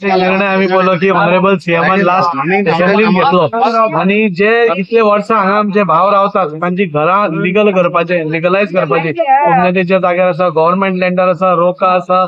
निर्णय आम्ही बोललो की ऑनरेबल सीएमान लास्ट असेंब्लीन घेतलो आणि जे इतले वर्सां हांगा आमचे भाव रावतात तांची घरां लिगल करपाचे लिगलायज करपाचे उमनेच्या जाग्यार आसा गव्हर्नमेंट लँडार आसा रोका आसा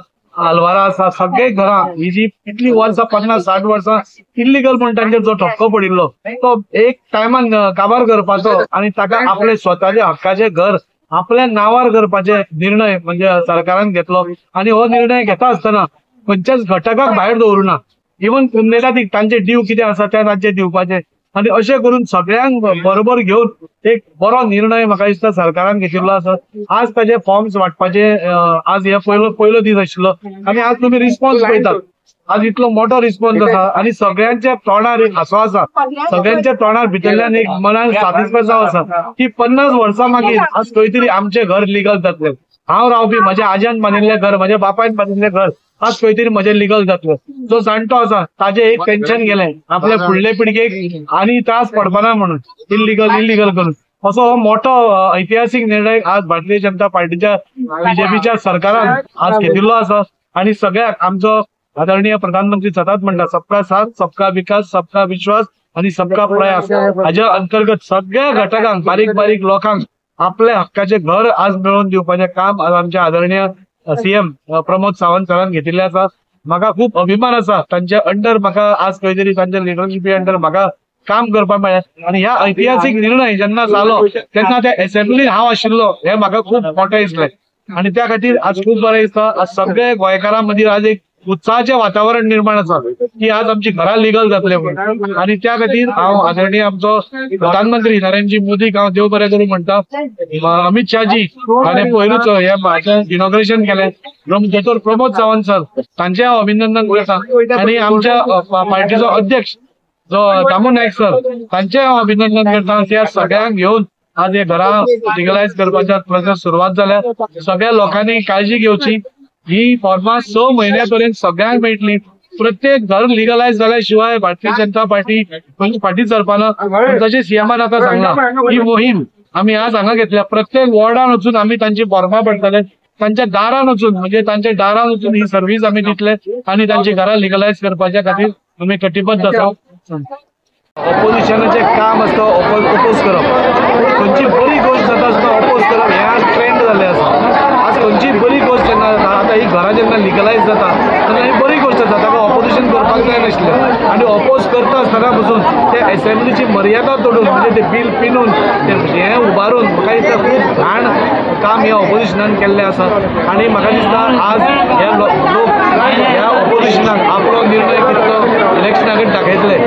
आलवारा आसा सगळे घरां ही जी इतली वर्सां 50-60 वर्सां इल्लीगल म्हण तांचेर जो ठपको पडिल्लो तो एक टायमान काबार करपाचो आणि ताका आपले स्वताचे हक्काचे घर आपल्या नावार करपाचे निर्णय म्हणजे सरकारान घेतलो आणि हो निर्णय घेता आसतना खंयच्याच घटकाक भायर दवरुना इवन उमनेलातीक तांचे डीव कितें आसा ते तांचे दिवपाचे आणि अशें करून सगळ्यांक बरोबर घेवन एक बरो निर्णय म्हाका दिसता सरकारान घेतिल्लो आसा आज ताचे फॉर्म्स वाटपाचे आज हे पयलो दीस आशिल्लो आणि आज तुमी रिस्पॉन्स पळयतात आज इतलो मोठो रिस्पॉन्स आसा आणि सगळ्यांच्या तोंडार एक हांसो आसा सगळ्यांच्या तोंडार भितरल्यान एक मनान सॅटिस्फाय आसा की 50 वर्सां मागीर आज खंय तरी आमचे घर लिगल जातले हांव रावपी म्हज्या आज्यान बांदिल्लें घर म्हज्या बापायन बांदिल्लें घर आज खंय तरी म्हजें लिगल जातलो जो जाणटो आसा ताजे एक टेन्शन गेलें आपल्या फुडले पिळगेक आनी त्रास पडपाना म्हणून इल्लीगल करून असो हो मोठो ऐतिहासीक निर्णय आज भारतीय जनता पार्टीच्या बीजेपीच्या सरकारान आज घेतिल्लो आसा आणि सगळ्याक आमचो आदरणीय प्रधानमंत्री सतत म्हणटा सबका साथ सबका विकास सबका विश्वास आणि सबका प्रयास हाच्या अंतर्गत सगळ्या घटकांक बारीक बारीक लोकांक आपल्या हक्काचे घर आज मिळवून दिवपाचे काम आज आमच्या आदरणीय सीएम प्रमोद सावंत सरान घेतिल्ले आसा म्हाका खूप अभिमान आसा तांच्या अंडर म्हाका आज खंय तरी तांच्या लिडरशिपी अंडर म्हाका काम करपाक मेळ्ळें आणि ह्या ऐतिहासीक निर्णय जेन्ना जालो तेन्ना त्या असेंब्लीन हांव आशिल्लो हे म्हाका खूप मोठें दिसलें आणि त्या खातीर आज खूप बरें दिसता आज सगळे गोंयकारां मदीं आज एक उत्साहाचे वातावरण निर्माण आसा की आज आमची घरां लिगल जातले म्हणून आणि त्या खातीर हांव आदरणीय आमचो प्रधानमंत्री नरेंद्रजी मोदीक हांव देव बरें करूं म्हणटा अमित शाहजी हाणें पयलूच हे इनॉग्रेशन केलें दोतोर प्रमोद सावंत सर तांचें हांव अभिनंदन करता आणि आमच्या पार्टीचो अध्यक्ष जो दामू नायक सर तांचें हांव अभिनंदन करता त्या सगळ्यांक घेवन आज हे घरां लिगलायज करपाच्या प्रोसेस सुरवात जाल्या सगळ्या लोकांनी काळजी घेवची ही फॉर्मां 6 म्हयन्या पर्यंत सगळ्यांक मेळटली प्रत्येक घर लिगलायज जाल्या शिवाय भारतीय जनता पार्टी फाटीं सरपाना तशें सीएमान आतां सांगला ही मोहीम आमी आज हांगा घेतल्या प्रत्येक वॉर्डान वचून आमी तांची फॉर्मां पडटले तांच्या दारान वचून म्हणजे तांच्या दारान वचून ही सर्व्हिस आमी दितले आणि तांची घरां लिगलायज करपाच्या खातीर आमी कटिबद्ध आसा ऑपोजिशनाचें काम आसता ऑपोज करप खंयची बरी गोश्ट जाता आसतना ऑपोज करप हें आज ट्रेंड जाल्लें आसा आज खंयची बरी गोश्ट जेन्ना आतां ही घरां जेन्ना लिगलायज जाता तेन्ना ही बरी गोश्ट जाता ताका ऑपोजिशन करपाक जाय नाशिल्लें आणि ऑपोज करता आसतना पसून ते असेंब्लीची मर्यादा तोडून म्हणजे ते बील पिनून हें उबारून म्हाका दिसता खूब घाण काम ह्या ऑपोजिशनान केल्लें आसा आणि म्हाका दिसता आज हे लोक ह्या ऑपोजिशनाक आपलो निर्णय कितलो इलेक्शना कडेन दाखयतले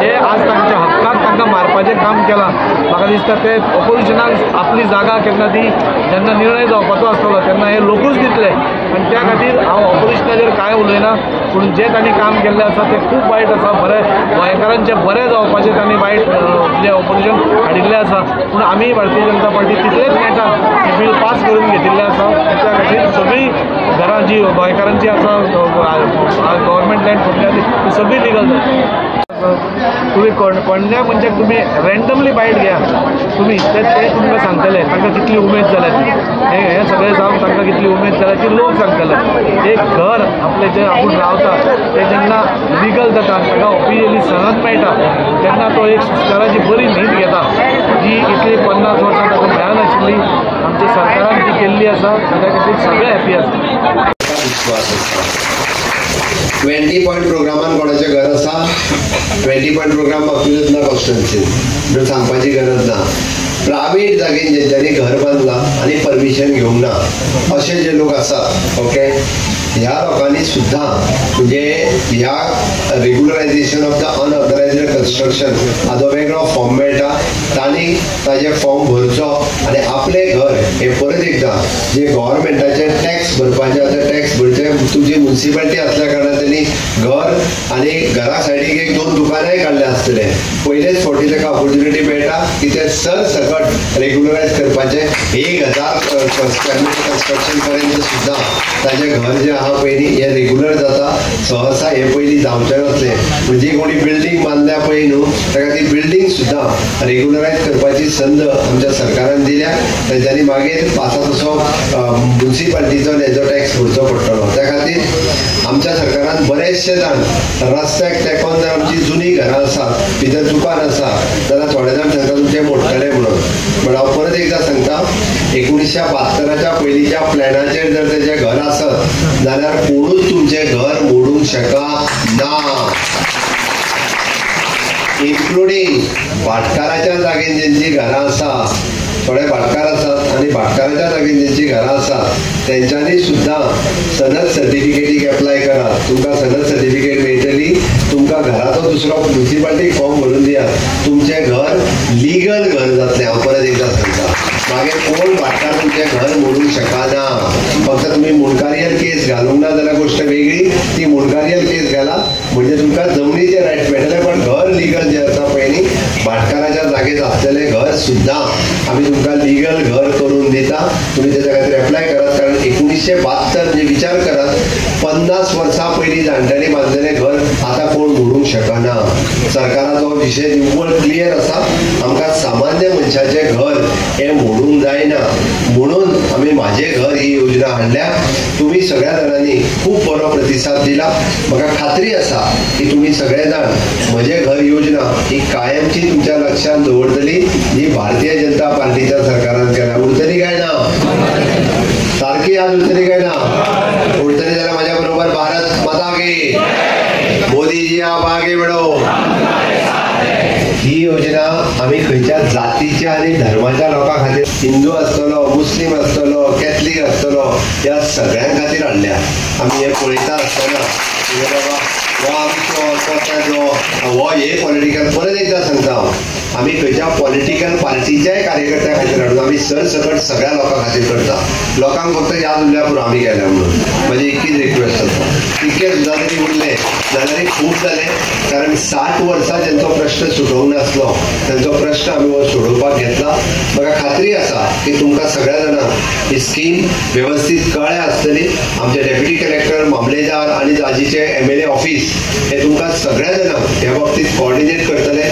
जे आज तांच्या हक्काक तांकां मारपाचें काम केलां म्हाका दिसता ते ऑपोजिशनाक आपली जागा केन्ना ती जेन्ना निर्णय जावपाचो आसतलो तेन्ना हे लोकूच दितले आणि त्या खातीर हांव ऑपोजिशनाचेर कांय उलयना पूण जे तांणी काम केल्लें आसा तें खूब वायट आसा बरें गोंयकारांचें बरें जावपाचें तांणी वायट म्हणजे ऑपोजिशन हाडिल्लें आसा पूण आमी भारतीय जनता पार्टी तितलेच नेटान हें बील पास करून घेतिल्लें आसा त्या खातीर सगळीं घरां जी गोंयकारांची आसा गव्हर्मेंट लँड पडल्या ती सगळी लिगल जाता तुम्ही कोणत्या म्हणजे तुम्ही रँडमली बायट घ्या तुम्ही ते तुमकां सांगतले तांकां कितली उमेद जाल्या ती हे सगळें जावन तांकां कितली उमेद जाल्या ती लोक सांगतले एक घर आपले जे आपूण रावता ते जेन्ना लिगल जाता ताका ऑफिशियली सनद मेळटा तेन्ना तो एक संस्काराची बरी न्हीद घेता जी इतली 50 वर्सां ताका मेळनाशिल्ली आमच्या सरकारान ती केल्ली आसा ताच्या खातीर सगळे हॅपी आसा 20 पॉइंट प्रोग्रामान कोणाचें घर आसा 20 पॉइंट प्रोग्राम बाबतींतूच ना कॉन्स्टिट्युन्सीन सांगपाची गरज ना प्रायवेट जागेन जेंच्यांनी घर बांदलां आनी परमिशन घेवंक ना अशे जे लोक आसात ओके ह्या लोकांनी सुद्दां म्हणजे ह्या regularisation of the unauthorised construction हाचो वेगळो फॉर्म मेळटा तांणी ताजे फॉर्म भरचो आनी आपलें घर हे परत एकदां जे गव्हर्मेंटाचे टॅक्स भरपाचे आसा टॅक्स भरचे तुमची म्युनिसिपालिटी आसल्या कारणान त्यांनी घर आनी घरा सायडीक एक 2 दुकानांय काडले आसतले पयलेच फावटी ताका ऑपॉर्च्युनिटी मेळटा की ते सरसकट रेग्युलरायज करपाचे 1000 कन्स्ट्रक्शन पर्यंत सुद्दां ताजें घर जे आहा पयलीं हे रेग्युलर जाता सहसा हे पयलीं जावचें नासलें म्हणजे कोणी बिल्डींग बांदल्या पळय न्हू ताका ती बिल्डींग सुद्दां रेग्युलरायज करपाची संद आमच्या सरकारान दिल्या तेंच्यांनी मागीर आसा तसो म्युनिसिपालिटीचो हेजो टॅक्स भरचो पडटलो त्या खातीर आमच्या सरकारान बरेचशे जाण रस्त्याक तेकोन जर आमची जुनी घरां आसात, भितर दुकान आसा जाल्यार थोडे जाण सांगता तुमचे मोडटले म्हणून. पण हांव परत एकदा सांगता, 1972च्या पयलींच्या प्लॅनाचेर जर तेजें घर आसत जाल्यार कोणूच तुमचें घर मोडूंक शकना, इन्क्लुडींग भाटकाराच्या जागेन जेंची घरां आसा. थोडे भाटकार आसात आनी भाटकाराच्या जागेन जेंची घरां आसात तेंच्यांनी सुद्दां सनद सर्टिफिकेटीक एप्लाय करात. तुमकां सनद सर्टिफिकेट मेळटली. तुमकां घराचो दुसरो म्युनिसिपालिटी फॉर्म भरून दियात. तुमचें घर लिगल घर जातलें. हांव परत एकदा सांगता, मागीर कोण भाटकार तुमचें घर मोडूंक शकना. फक्त तुमी मुणकारियल केस घालूंक ना जाल्यार गोश्ट वेगळी. ती मुणकारियल केस घाला म्हणजे तुमकां जमनीचे रायट मेळटले. पण घर लिगल जें आसा पळय न्ही, भाटकाराच्या जागेर आसलेलें घर सुद्दां आमी तुमकां लिगल घर करून दिता. तुमी तेच्या खातीर एप्लाय करात. कारण 1972 म्हणजे विचार करात, 50 वर्सां पयलीं जाणट्यांनी बांदलेलें घर आतां कोण मोडूंक शकना. सरकाराचो विशय निव्वळ क्लियर आसा. आमकां सामान्य मनशाचें घर हें मोडूंक जायना. म्हणून आमी म्हाजें घर ही योजना हाडल्या. तुमी सगळ्या जाणांनी खूब बरो प्रतिसाद दिला. म्हाका खात्री आसा की तुमी सगळे जाण म्हजें घर योजना ही कायमची तुमच्या लक्षांत दवरतली. ही भारतीय जनता पार्टीच्या सरकारान केल्या. उरतली काय ना? सारकी आज उरतली काय ना? उरतली जाल्यार म्हाज्या बरोबर भारत माता की मोदीजी आप आगे बढो. ही योजना आम्ही खंयच्या जातीच्या आणि धर्माच्या लोकां खातीर, हिंदू आसतलो, मुस्लिम आसतलो, कॅथलीक आसतलो, ह्या सगळ्यां खातीर हाडल्या. आमी हे पळयता आसतना बाबा हो आमचो तो तेजो हो हे पॉलिटिकल, परत एकदा सांगता हांव, आमी खंयच्या पॉलिटिकल पार्टीच्याय कार्यकर्त्या खातीर हाडून आमी सरसकट सगळ्या लोकां खातीर करता. लोकांक फक्त याद उरल्या पुरो आमी केल्या म्हणून. म्हजी एकच रिक्वेस्ट आसा, तितके सुद्दां जरी उरले जाल्यार खूब जाले. कारण 60 वर्सां जेंचो प्रश्न सुटोवंक नासलो तेंचो प्रश्न आमी हो सोडोवपाक घेतला. म्हाका खात्री आसा की तुमकां सगळ्या जाणांक ही स्कीम वेवस्थीत कळ्ळें आसतली. आमचे डेप्युटी कलेक्टर मामलेदार आनी जाजीचे MLA ऑफिस हे तुमकां सगळ्या जाणांक ह्या बाबतींत कोऑर्डिनेट करतले.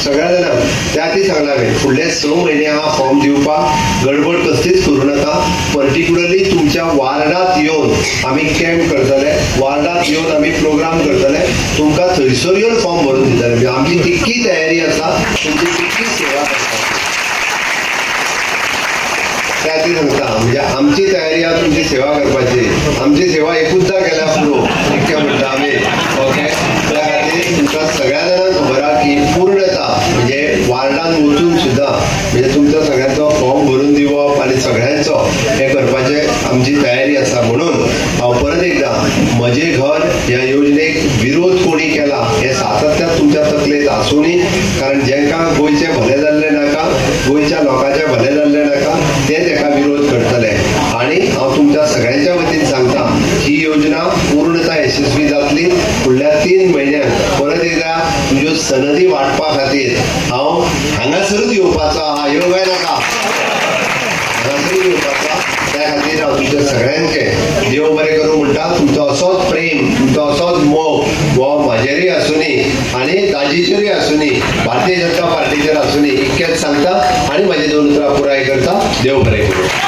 सगळ्या जाणांक त्या ती सांगला फुडले 6 म्हयने हा फॉर्म दिवपाक गडबड कसलीच करूं नका. पर्टिक्युलरली तुमच्या वार्डात येवन आमी कॅम्प करतले. वार्डात येवन आमी प्रोग्राम करतले. तुमकां थंयसर येवन फॉर्म भरून दितले. आमची तितकी तयारी आसा, तुमची तितकी सेवा करता. त्या ती सांगता म्हणजे आमची तयारी आहा तुमची सेवा करपाची. आमची सेवा एकूचदा केल्या पुरो इतकें म्हणटा आमी. ओके, त्या खातीर तुमकां सगळ्या जाणांक खबर आहा की पूर्णता म्हणजे वार्डान वचून सुद्दां म्हणजे तुमचो सगळ्यांचो फॉर्म भरून दिवप आनी सगळ्यांचो हे करपाचे आमची तयारी आसा. म्हणून हांव परत एकदा म्हजें घर ह्या योजनेक विरोध कोणी केला हे सातत्यान तुमच्या तकलेंत आसूनी. कारण जेंकां गोंयचें भलें जाल्लें नाका, गोंयच्या लोकांचें भलें जाल्लें नाका, ते तेका विरोध करतले. आनी हांव तुमच्या सगळ्यांच्या वतीन सांगता ही योजना पूर्णता यशस्वी जातली. फुडल्या 3 म्हयन्यांत परत एकदा तुज्यो सनदी वाटपा खातीर हांव हांगासरूच येवपाचो आहा. येवंक नाका, हांगासरूच येवपाचो. त्या खातीर हांव तुमच्या सगळ्यांचे देव बरें करूं म्हणटा. तुमचो असोच प्रेम, तुमचो असोच मोग हो म्हाजेरूय आसूनी आनी दाजीचेरूय आसूनी, भारतीय जनता पार्टीचेर आसूनी इतकेंच सांगता आनी म्हाजी 2 उतरां पुराय करता. देव बरें करूं.